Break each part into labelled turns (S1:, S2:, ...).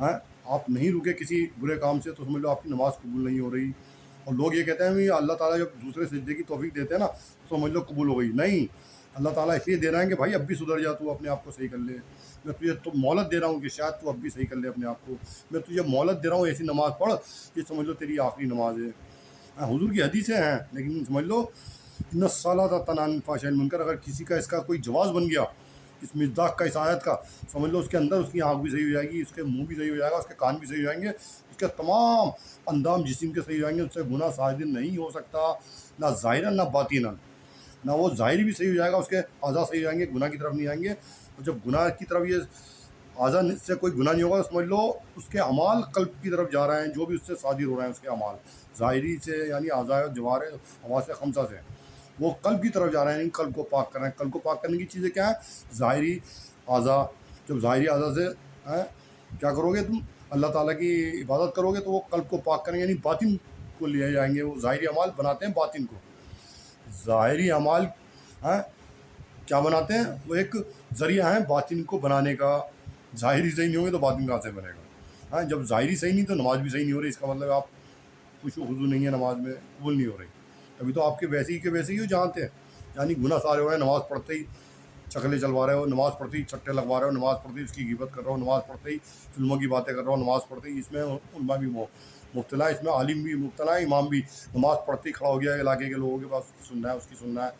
S1: ہیں آپ نہیں رکے کسی برے کام سے تو سمجھ لو آپ کی نماز قبول نہیں ہو رہی. اور لوگ یہ کہتے ہیں بھی اللہ تعالیٰ جب دوسرے سجدے کی توفیق دیتے ہیں نا تو سمجھ لو قبول ہو گئی. نہیں، اللہ تعالیٰ اس لیے دے رہا ہے کہ بھائی اب بھی سدھر جا، تو اپنے آپ کو صحیح کر لے. میں تجھے تو مہلت دے رہا ہوں کہ شاید تو اب بھی صحیح کر لے اپنے آپ کو. میں تجھے مہلت دے رہا ہوں، ایسی نماز پڑھ یہ سمجھ لو تیری آخری نماز ہے. حضور کی حدیثیں ہیں، لیکن سمجھ لو ان الصلاۃ تنہی عن الفحشاء والمنکر. اگر کسی کا اس کا کوئی جواز بن گیا اس مصداق کا، اس آیت کا، سمجھ لو اس کے اندر اس کی آنکھ بھی صحیح ہو جائے گی، اس کے منہ بھی صحیح ہو جائے گا، اس کے کان بھی صحیح ہو جائیں گے، اس کے تمام اندام جسم کے صحیح ہو جائیں گے. اس سے گناہ صادر نہیں ہو سکتا، نہ ظاہراً نہ باطناً. نہ وہ ظاہری بھی صحیح ہو جائے گا، اس کے اعضاء صحیح ہو جائیں گے، گناہ کی طرف نہیں آئیں گے. اور جب گناہ کی طرف یہ اعضاء سے کوئی گناہ نہیں ہوگا، سمجھ لو اس کے اعمال قلب کی طرف جا رہے ہیں، جو بھی اس سے صادر ہو رہے ہیں اس کے اعمال ظاہری سے یعنی اعضاء جوارح حواس خمسہ سے وہ قلب کی طرف جا رہے ہیں، یعنی قلب کو پاک کر رہے ہیں. قلب کو پاک کرنے کی چیزیں کیا ہیں؟ ظاہری اعضاء. جب ظاہری اعضاء سے کیا کرو گے تم؟ اللہ تعالیٰ کی عبادت کرو گے تو وہ قلب کو پاک کریں گے، یعنی باطن کو لے جائیں گے. وہ ظاہری اعمال بناتے ہیں باطن کو. ظاہری اعمال کیا بناتے ہیں؟ وہ ایک ذریعہ ہیں باطن کو بنانے کا. ظاہری صحیح نہیں ہوگے تو باطن کہاں سے بنے گا؟ جب ظاہری صحیح نہیں تو نماز بھی صحیح نہیں ہو رہی. اس کا مطلب آپ خوشو خضو نہیں ہے، نماز میں قبول نہیں ہو رہی. ابھی تو آپ کے ویسے ہی ہو جانتے ہیں، یعنی گناہ سارے ہو رہے ہیں. نماز پڑھتے ہی چکلے چلوا رہے ہو، نماز پڑھتے ہی چٹے لگوا رہے ہو، نماز پڑھتے ہی اس کی غیبت کر رہے ہو، نماز پڑھتے ہی فلموں کی باتیں کر رہے ہو، نماز پڑھتے ہی اس میں علماء بھی مبتلا ہے، اس میں عالم بھی مبتلا ہے، امام بھی. نماز پڑھتے ہی کھڑا ہو گیا علاقے کے لوگوں کے پاس، اس کی سننا ہے، اس کی سننا ہے.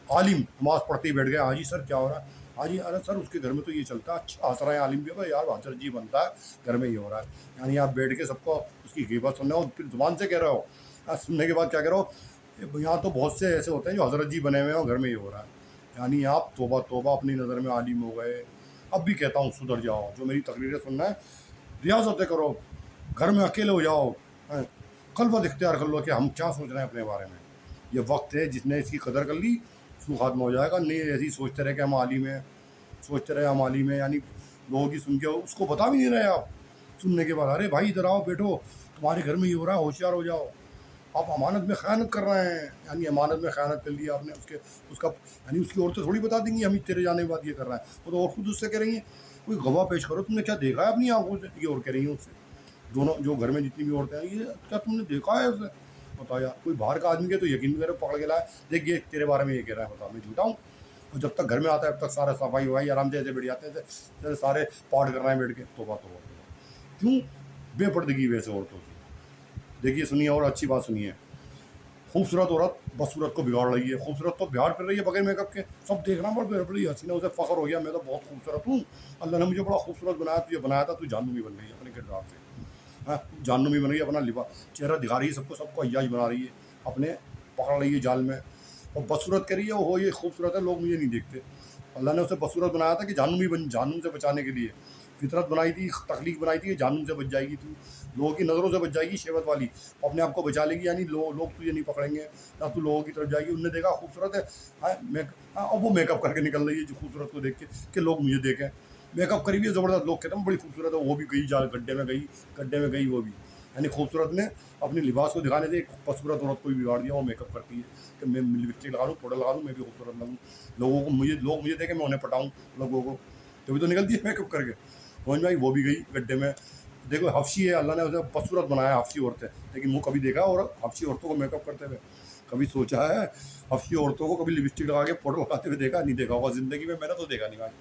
S1: عالم نماز پڑھتے ہی بیٹھ گیا، ہاں جی سر کیا ہو رہا ہے؟ ہاں جی ارے سر اس کے گھر میں تو یہ چلتا ہے. اچھا ہنس رہے ہیں عالم بھی ہوگا، یار حضرت جی بنتا ہے گھر میں یہ ہو رہا ہے. یعنی آپ بیٹھ کے سب کو اس کی غیبت سننا ہو، پھر زبان سے کہہ رہے ہو. سننے کے بعد کیا کہہ رہے ہو؟ یہاں تو بہت سے ایسے ہوتے ہیں جو حضرت جی بنے ہوئے ہیں اور گھر میں یہ ہو رہا ہے. یعنی آپ توبہ توبہ اپنی نظر میں عالم ہو گئے. اب بھی کہتا ہوں سدھر جاؤ. جو میری تقریریں سننا ہے ریاضتیں کرو، گھر میں اکیلے ہو جاؤ، خلوت اختیار کر لو کہ ہم کیا سوچ رہے ہیں اپنے بارے میں. یہ وقت ہے جس نے اس کی قدر کر لی سو خاتمہ ہو جائے گا. نہیں ایسے ہی سوچتے رہے کہ ہم عالم ہیں، سوچتے رہے ہم عالم ہیں، یعنی لوگوں کی سن کے اس کو بتا بھی نہیں رہے آپ. سننے کے بعد ارے بھائی ادھر آؤ بیٹھو، تمہارے گھر میں یہ ہو رہا ہے، ہوشیار ہو جاؤ. آپ امانت میں خیانت کر رہے ہیں. یعنی امانت میں خیانت کر لی آپ نے. اس کا یعنی اس کی عورتیں تھوڑی بتا دیں گی ہم تیرے جانے کے بعد یہ کر رہا ہے. وہ تو اور خود اس سے کہہ رہی ہیں کوئی گواہ پیش کرو، تم نے کیا دیکھا ہے اپنی آنکھوں سے. یہ اور کہہ رہی ہیں اس سے، دونوں جو گھر میں جتنی بھی عورتیں ہیں، یہ کیا تم نے دیکھا ہے اسے؟ بتاؤ یار، کوئی باہر کا آدمی کے تو یقین کرے پکڑ کے لائے دیکھ یہ تیرے بارے میں یہ کہہ رہا ہے، بتا میں جھوٹا ہوں. اور جب تک گھر میں آتا ہے اب تک سارا صفائی وفائی آرام سے ایسے بیٹھ جاتے ہیں جیسے سارے پاٹ کر رہے ہیں بیٹھ کے. توبہ توبہ توبہ. کیوں؟ بے پردگی ویسے عورتوں کی. دیکھیے سنیے اور اچھی بات سنیے. خوبصورت عورت بدصورت کو بگاڑ رہی ہے. خوبصورت تو بگاڑ کر رہی ہے بغیر میک اپ کے. سب دیکھ رہا ہوں بڑی حسینہ، اسے فخر ہو گیا میں تو بہت خوبصورت ہوں، اللہ نے مجھے بڑا خوبصورت بنایا. تو یہ بنایا تھا تو جہنمی بن گئی اپنے کردار سے. جہنمی بن گئی، اپنا چہرہ دکھا رہی ہے سب کو عیاش بنا رہی ہے، اپنے پکڑ رہی ہے جال میں. اور بدصورت کر رہی ہے وہ یہ خوبصورت ہے، لوگ مجھے نہیں دیکھتے. اللہ نے اسے بدصورت بنایا تھا کہ جہنم سے بچانے کے لیے فطرت بنائی تھی، تخلیق بنائی تھی کہ جہنم سے بچ جائے گی تو، لوگوں کی نظروں سے بچ جائے گی شہوت والی، اپنے آپ کو بچا لے گی. یعنی لوگ تجھے نہیں پکڑیں گے، نہ تو لوگوں کی طرف جائے گی. انہوں نے دیکھا خوبصورت ہے، اب وہ میک اپ کر کے نکل رہی ہے جو خوبصورت کو دیکھ کے کہ لوگ مجھے دیکھیں. میک اپ کری ہوئی ہے زبردست، لوگ کہتے ہیں بڑی خوبصورت ہے. وہ بھی گئی جال گڈھے میں گئی وہ بھی. یعنی خوبصورت نے اپنے لباس کو دکھانے سے ایک خوبصورت عورت کو بھی بگاڑ دیا. وہ میک اپ کرتی ہے کہ میں لپسٹک لگا لوں، پاؤڈر لگا لوں، میں بھی خوبصورت لگوں، لوگ مجھے دیکھیں، میں انہیں پٹاؤں لوگوں کو. تبھی تو نکلتی ہے میک اپ کر کے. پہنچ بھائی وہ بھی گئی گڈھے میں. دیکھو حفشی ہے، اللہ نے اسے بدصورت بنایا حفشی عورتیں، لیکن وہ کبھی دیکھا اور حفشی عورتوں کو میک اپ کرتے ہوئے کبھی سوچا ہے؟ حفشی عورتوں کو کبھی لپسٹک لگا کے پاؤڈر لگاتے ہوئے دیکھا؟ نہیں دیکھا ہوگا زندگی میں نے تو دیکھا نہیں بھائی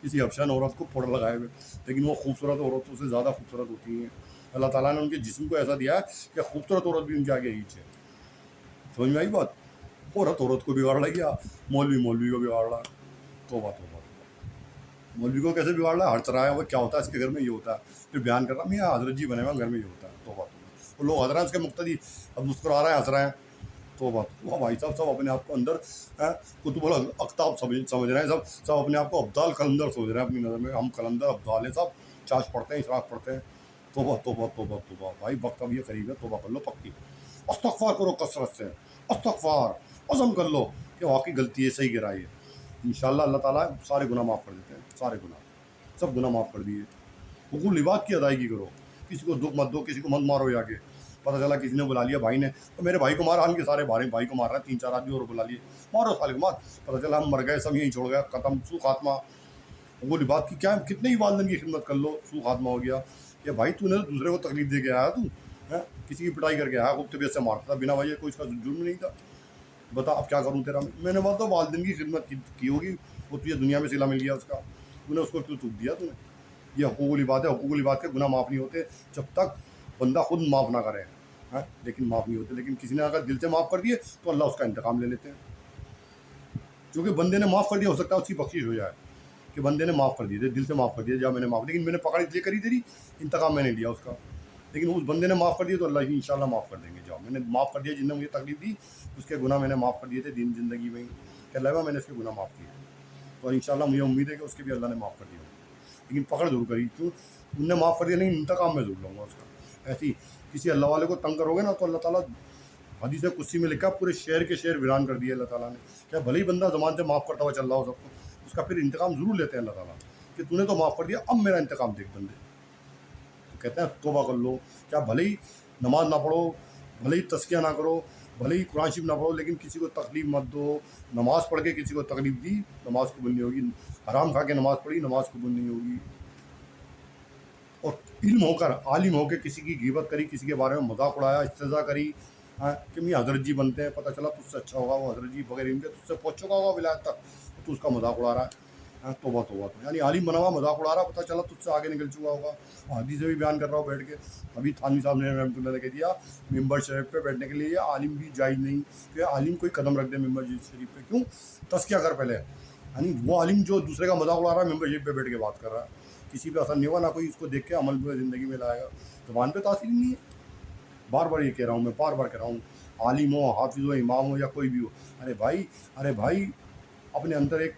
S1: کسی حفشان عورت کو پاؤڈر لگائے ہوئے. لیکن وہ خوبصورت عورتوں سے زیادہ خوبصورت ہوتی ہیں. اللہ تعالیٰ نے ان کے جسم کو ایسا دیا ہے کہ خوبصورت عورت بھی ان کے آگے ہیچ ہے. سمجھ میں آئی بات؟ عورت کو بگاڑ رہا ہے، مولوی کو بگاڑ رہا ہے. توبہ توبہ. مولوی کو کیسے بگاڑ رہا ہے؟ ہر طرح ہے وہ کیا ہوتا ہے اس کے گھر میں یہ ہوتا ہے، پھر بیان کر رہا میں حضرت جی بنے ہوئے گھر میں یہ ہوتا ہے. توبہ توبہ. وہ لوگ ہنس رہے ہیں اس کے مقتدی، اب مسکرا رہے ہیں ہنس رہے ہیں. توبہ توبہ. بھائی صاحب سب اپنے آپ کو اندر کتب الاقطاب سمجھ رہے ہیں، سب اپنے آپ کو ابدال قلندر سمجھ رہے ہیں اپنی نظر میں. ہم قلندر ابدال ہیں سب، چاش پڑھتے ہیں، اشراق پڑھتے ہیں. توبہ توبہ توبہ توبہ. بھائی وقت اب یہ قریب ہے، توبہ کر لو پکی. استغفار کرو کثرت سے، استغفار. عزم کر لو کہ واقعی غلطی ہے، صحیح گرا ہے. انشاءاللہ اللہ تعالیٰ سارے گناہ معاف کر دیتے ہیں، سارے گناہ، سب گناہ معاف کر دیے. حقوق عباد کی ادائیگی کرو. کسی کو دکھ مت دو، کسی کو مت مارو. جا کے پتہ چلا کسی نے بلا لیا بھائی نے، تو میرے بھائی کو مارا، ہم کے سارے بھائی کو مار رہا ہے، 3-4 آدمی اور بلا لیے، مارو سالے کو مار. پتہ چلا ہم مر گئے، سب یہیں چھوڑ گیا، ختم، سو خاتمہ. حقوق عباد کی کیا کتنے ہی والدین کی خدمت کر لو، سو خاتمہ ہو گیا. کہ بھائی تو نے تو دوسرے کو تکلیف دے کے آیا، تو کسی کی پٹائی کر کے آیا، خوب طبیعت سے مارتا تھا بنا وجہ، کوئی اس کا جرم نہیں تھا، بتا اب کیا کروں تیرا میں نے بولا تو والدین کی خدمت کی ہوگی، وہ تجھے دنیا میں صلہ مل گیا اس کا، تو نے اس کو کیوں تھوک دیا تو نے؟ یہ حقوق العباد ہے، حقوق العباد کے گناہ معاف نہیں ہوتے جب تک بندہ خود معاف نہ کرے، لیکن معاف نہیں ہوتے، لیکن کسی نے اگر دل سے معاف کر دیے تو اللہ اس کا انتقام لے لیتے ہیں، کیونکہ بندے نے معاف کر دیا، ہو سکتا ہے اس کی بخشش ہو جائے کہ بندے نے معاف کر دیے، دل سے معاف کر دیا، جا میں نے معاف، لیکن میں نے پکڑ اس لیے کری تیری، انتقام میں نے لیا اس کا، لیکن اس بندے نے معاف کر دیا تو اللہ ہی انشاءاللہ معاف کر دیں گے، جاؤ میں نے معاف کر دیا، جن نے مجھے تکلیف دی اس کے گناہ میں نے معاف کر دیے تھے دین زندگی میں ہی، کہ اللہ میں نے اس کے گناہ معاف کیے، تو انشاءاللہ مجھے امید ہے کہ اس کے بھی اللہ نے معاف کر دیا، لیکن پکڑ ضرور کری، کیوں ان نے معاف کر دیا، لیکن انتقام میں ضرور لوں گا اس کا، ایسی کسی اللہ والے کو تنگ کرو گے نا تو اللہ تعالیٰ، حدیث قدسی میں لکھا پورے شہر کے شہر ویران کر دیے اللہ تعالیٰ نے، کیا بھلے ہی بندہ زمان سے معاف کرتا ہوا چل رہا ہو سب کو، اس کا پھر انتقام ضرور لیتے ہیں اللہ تعالیٰ، کہ تو نے تو معاف کر دیا، اب میرا انتقام دیکھ بندے، تو کہتے ہیں توبہ کر لو، کیا بھلے ہی نماز نہ پڑھو، بھلے ہی تزکیہ نہ کرو، بھلے ہی قرآن شریف نہ پڑھو، لیکن کسی کو تکلیف مت دو، نماز پڑھ کے کسی کو تکلیف دی نماز قبول نہیں ہوگی، حرام کھا کے نماز پڑھی نماز قبول نہیں ہوگی، اور علم ہو کر عالم ہو کے کسی کی غیبت کری، کسی کے بارے میں مذاق اڑایا، استہزاء کری، کہ میاں حضرت جی بنتے ہیں، پتہ چلا تجھ سے اچھا ہوگا وہ حضرت جی، بغیر علم کے تجھ سے پہنچ چکا ہوگا ولایت تک، تو اس کا مذاق اڑا رہا ہے، توبہ توبہ، یعنی عالم بنا ہوا مذاق اڑا رہا، پتہ چلا تجھ سے آگے نکل چکا ہوگا، حدیث سے بھی بیان کر رہا ہوں بیٹھ کے، ابھی تھانوی صاحب نے رحمۃ اللہ نے کہہ دیا ممبر شریف پہ بیٹھنے کے لیے عالم بھی جائز نہیں، کہ عالم کوئی قدم رکھ دے ممبر شریف پہ، کیوں؟ تزکیہ کر پہلے، یعنی وہ عالم جو دوسرے کا مذاق اڑا رہا ہے ممبر شریف پہ بیٹھ کے بات کر رہا ہے، کسی پہ اثر نہیں ہوگا، نہ کوئی اس کو دیکھ کے عمل پورے زندگی میں لائے گا، زبان پہ تاثیر نہیں ہے، بار بار یہ کہہ رہا ہوں میں، بار بار کہہ رہا ہوں، عالم ہو، حافظ ہو، امام ہو، یا کوئی بھی ہو، ارے بھائی اپنے اندر ایک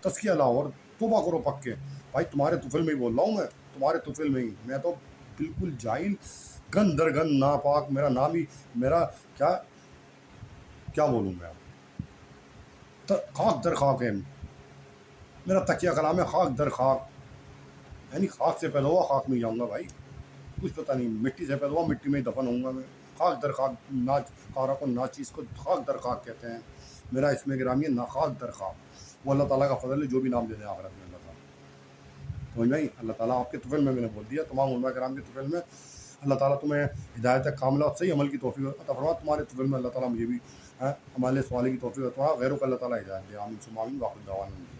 S1: تزکیہ لاؤ اور توبہ کرو پکے، بھائی تمہارے طفل میں ہی بول رہا ہوں میں، تمہارے طفل میں ہی، میں تو بالکل جاہل، گن در گن ناپاک، میرا نام ہی، میرا کیا بولوں میں، خاک در خاک ہے میرا تکیہ کلام ہے، خاک در خاک، یعنی خاک سے پیدا ہوا خاک میں جاؤں گا بھائی، کچھ پتہ نہیں، مٹی سے پیدا ہوا مٹی میں ہی دفن ہوں گا میں، خاک در خاک، ناچ خارا کو ناچیز کو خاک در خاک کہتے ہیں، میرا اس میں گرامی ہے نا، خاک در خاک، وہ اللہ تعالیٰ کا فضل ہے، جو بھی نام دے دیں آخرت میں اللہ تعالیٰ، سمجھ میں اللہ تعالیٰ آپ کے طفل میں نے بول دیا، تمام علماء کرام کے طفل میں، اللہ تعالیٰ تمہیں ہدایت کاملہ صحیح عمل کی توفیق عطا فرما، تمہارے طفل میں اللہ تعالیٰ مجھے بھی ہمارے سوال کی توفیق عطا فرما، غیروں کو اللہ تعالیٰ ہدایت دے، آمین ثم آمین، واخر دعوانا